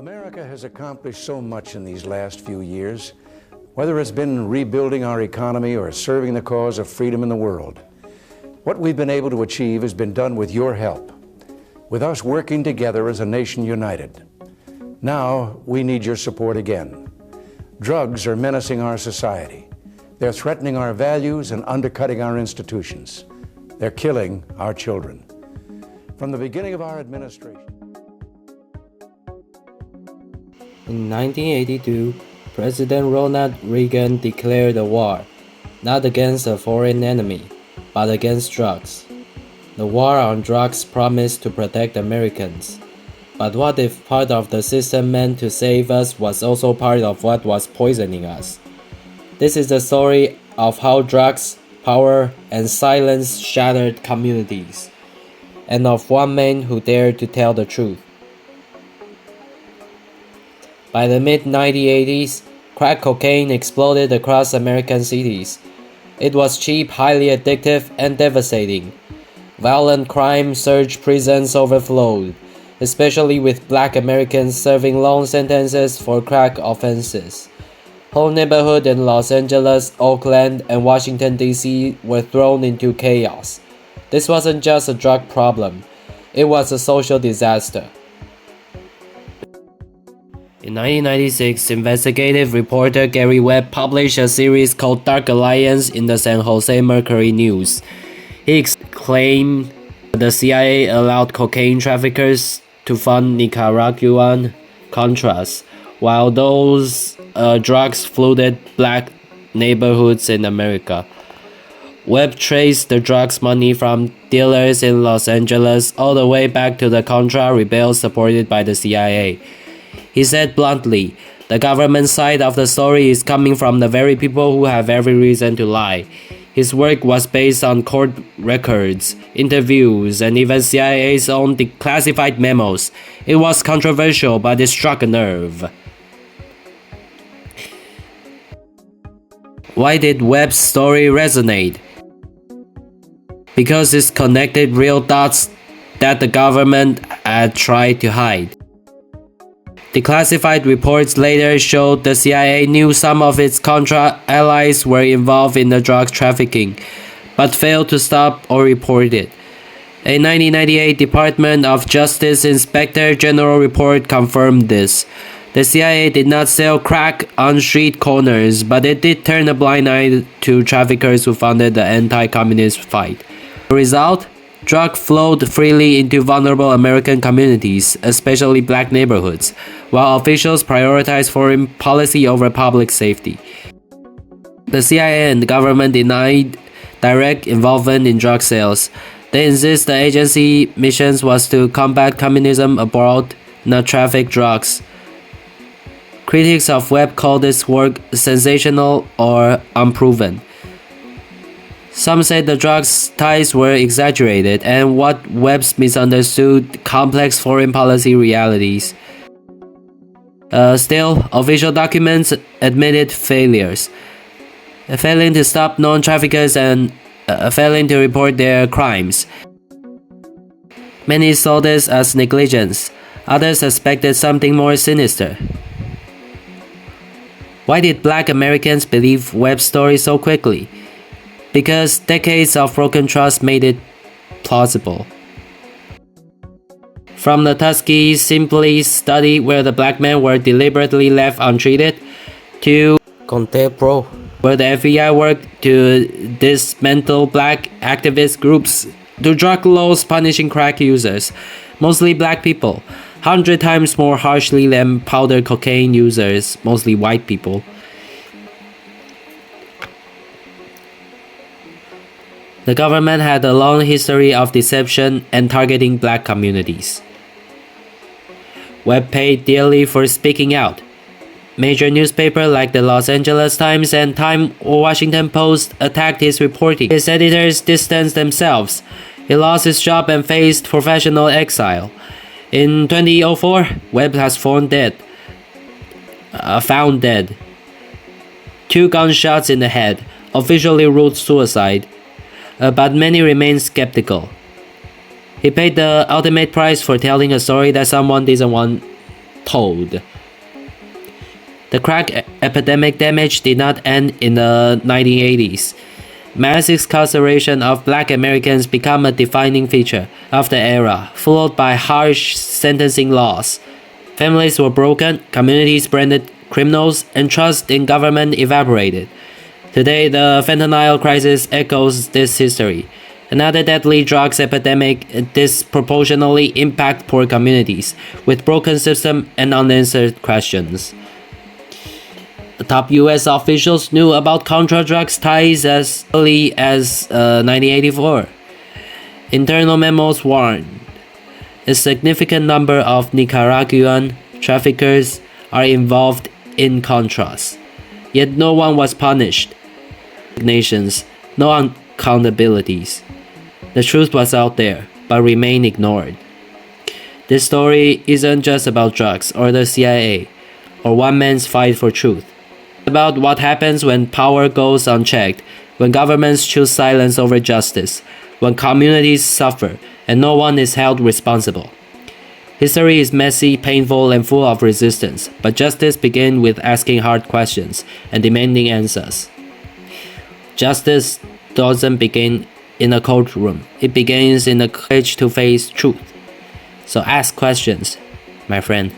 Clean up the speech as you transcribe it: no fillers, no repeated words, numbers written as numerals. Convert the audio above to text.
America has accomplished so much in these last few years, whether it's been rebuilding our economy or serving the cause of freedom in the world. What we've been able to achieve has been done with your help, with us working together as a nation united. Now, we need your support again. Drugs are menacing our society. They're threatening our values and undercutting our institutions. They're killing our children. From the beginning of our administration. In 1982, President Ronald Reagan declared a war, not against a foreign enemy, but against drugs. The war on drugs promised to protect Americans. But what if part of the system meant to save us was also part of what was poisoning us? This is the story of how drugs, power, and silence shattered communities, and of one man who dared to tell the truth. By the mid-1980s, crack cocaine exploded across American cities. It was cheap, highly addictive, and devastating. Violent crime surged, prisons overflowed, especially with black Americans serving long sentences for crack offenses. Whole neighborhoods in Los Angeles, Oakland, and Washington, D.C. were thrown into chaos. This wasn't just a drug problem, it was a social disaster. In 1996, investigative reporter Gary Webb published a series called Dark Alliance in the San Jose Mercury News. He claimed the CIA allowed cocaine traffickers to fund Nicaraguan Contras, while those drugs flooded black neighborhoods in America. Webb traced the drugs money from dealers in Los Angeles all the way back to the Contra rebels supported by the CIA. He said bluntly, the government side of the story is coming from the very people who have every reason to lie. His work was based on court records, interviews, and even CIA's own declassified memos. It was controversial, but it struck a nerve. Why did Webb's story resonate? Because it connected real dots that the government had tried to hide. Declassified reports later showed the CIA knew some of its Contra allies were involved in the drug trafficking, but failed to stop or report it. A 1998 Department of Justice Inspector General report confirmed this. The CIA did not sell crack on street corners, but it did turn a blind eye to traffickers who funded the anti-communist fight. The result? Drugs flowed freely into vulnerable American communities, especially black neighborhoods, while officials prioritized foreign policy over public safety. The CIA and the government denied direct involvement in drug sales. They insist the agency mission was to combat communism abroad, not traffic drugs. Critics of Webb call this work sensational or unproven. Some said the drugs ties were exaggerated and what Webb's misunderstood complex foreign policy realities. Still, official documents admitted failures, failing to stop known traffickers and failing to report their crimes. Many saw this as negligence, others suspected something more sinister. Why did black Americans believe Webb's story so quickly? Because decades of broken trust made it plausible. From the Tuskegee Simply study where the black men were deliberately left untreated, to Contempro, where the FBI worked to dismantle black activist groups, to drug laws punishing crack users, mostly black people, 100 times more harshly than powder cocaine users, mostly white people. The government had a long history of deception and targeting black communities. Webb paid dearly for speaking out. Major newspapers like the Los Angeles Times and Time Washington Post attacked his reporting. His editors distanced themselves. He lost his job and faced professional exile. In 2004, Webb has found dead. 2 gunshots in the head, officially ruled suicide. But many remain skeptical. He paid the ultimate price for telling a story that someone didn't want told. The crack epidemic damage did not end in the 1980s. Mass incarceration of black Americans became a defining feature of the era, followed by harsh sentencing laws. Families were broken, communities branded criminals, and trust in government evaporated. Today, the fentanyl crisis echoes this history. Another deadly drugs epidemic disproportionately impacts poor communities, with broken systems and unanswered questions. The top U.S. officials knew about Contra drugs ties as early as 1984. Internal memos warned a significant number of Nicaraguan traffickers are involved in Contras, yet no one was punished. Nations, no accountabilities. The truth was out there, but remained ignored. This story isn't just about drugs or the CIA, or one man's fight for truth. It's about what happens when power goes unchecked, when governments choose silence over justice, when communities suffer, and no one is held responsible. History is messy, painful, and full of resistance, but justice begins with asking hard questions and demanding answers. Justice doesn't begin in a courtroom, it begins in the courage to face truth. So ask questions, my friend.